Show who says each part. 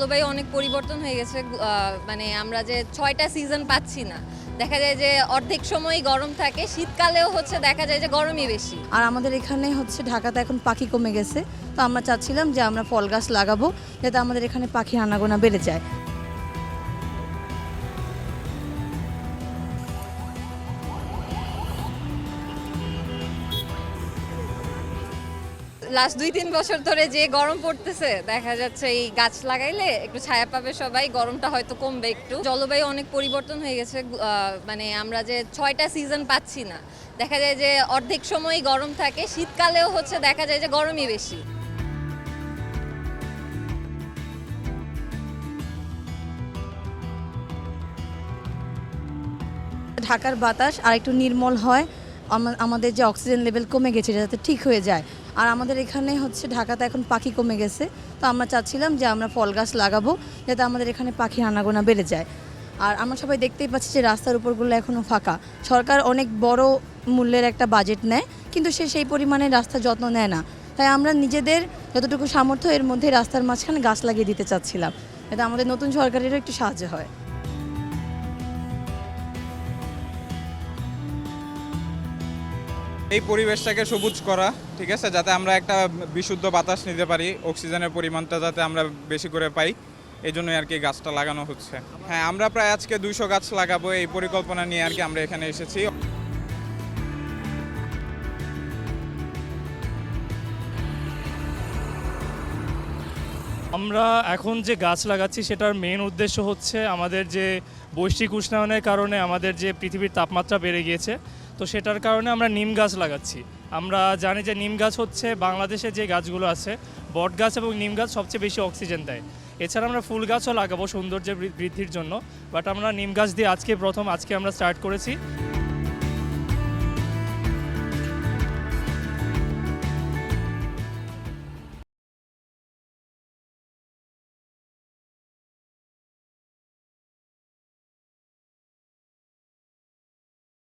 Speaker 1: জলবায়ু অনেক পরিবর্তন হয়ে গেছে। মানে আমরা যে ৬টা সিজন পাচ্ছি না, দেখা যায় যে অর্ধেক সময়ই গরম থাকে, শীতকালেও দেখা যায় যে গরমই বেশি।
Speaker 2: আর আমাদের এখানে ঢাকাতে এখন পাখি কমে গেছে, তো আমরা চাচ্ছিলাম যে আমরা ফল গাছ লাগাবো যাতে আমাদের এখানে পাখির আনাগোনা বেড়ে যায়।
Speaker 1: লাস্ট ২-৩ বছর ধরে যে গরম পড়তেছে, দেখা যাচ্ছে এই গাছ লাগাইলে একটু ছায়া পাবে সবাই, গরমটা হয়তো কমবে একটু। জলবায়ু অনেক পরিবর্তন হয়ে গেছে। মানে আমরা যে ৬টা সিজন পাচ্ছি না, দেখা যায় যে অর্ধেক সময়ই গরম থাকে, শীতকালেও দেখা যায় যে গরমই বেশি।
Speaker 2: ঢাকার বাতাস আর একটু নির্মল হয়, আমাদের যে অক্সিজেন লেভেল কমে গেছে যাতে ঠিক হয়ে যায়। আর আমাদের এখানে ঢাকাতে এখন পাখি কমে গেছে, তো আমরা চাচ্ছিলাম যে আমরা ফল গাছ লাগাবো যাতে আমাদের এখানে পাখির আনাগোনা বেড়ে যায়। আর আমরা সবাই দেখতেই পাচ্ছি যে রাস্তার উপরগুলো এখনও ফাঁকা। সরকার অনেক বড় মূল্যের একটা বাজেট নেয়, কিন্তু সেই পরিমাণে রাস্তার যত্ন নেয় না। তাই আমরা নিজেদের যতটুকু সামর্থ্য এর মধ্যে রাস্তার মাঝখানে গাছ লাগিয়ে দিতে চাচ্ছিলাম, যাতে আমাদের নতুন সরকারেরও একটু সাহায্য হয়।
Speaker 3: এই পরিবেশটাকে সবুজ করা, ঠিক আছে, যাতে আমরা একটা বিশুদ্ধ বাতাস নিতে পারি, অক্সিজেনের পরিমাণটা যাতে আমরা বেশি করে পাই, এই জন্যই আর কি গাছটা লাগানো হচ্ছে। হ্যাঁ, আমরা প্রায় আজকে 200 গাছ লাগাবো এই পরিকল্পনা নিয়ে আর কি আমরা এখানে এসেছি।
Speaker 4: আমরা এখন যে গাছ লাগাচ্ছি সেটার মেন উদ্দেশ্য হচ্ছে আমাদের যে বৈশ্বিক উষ্ণায়নের কারণে আমাদের যে পৃথিবীর তাপমাত্রা বেড়ে গিয়েছে, তো সেটার কারণে আমরা নিম গাছ লাগাচ্ছি। আমরা জানি যে নিম গাছ হচ্ছে বাংলাদেশে যে গাছগুলো আছে, বট গাছ এবং নিম গাছ সবচেয়ে বেশি অক্সিজেন দেয়। এছাড়া আমরা ফুল গাছও লাগাবো সৌন্দর্যের বৃদ্ধির জন্য, বাট আমরা নিম গাছ দিয়ে আজকে আমরা স্টার্ট করেছি।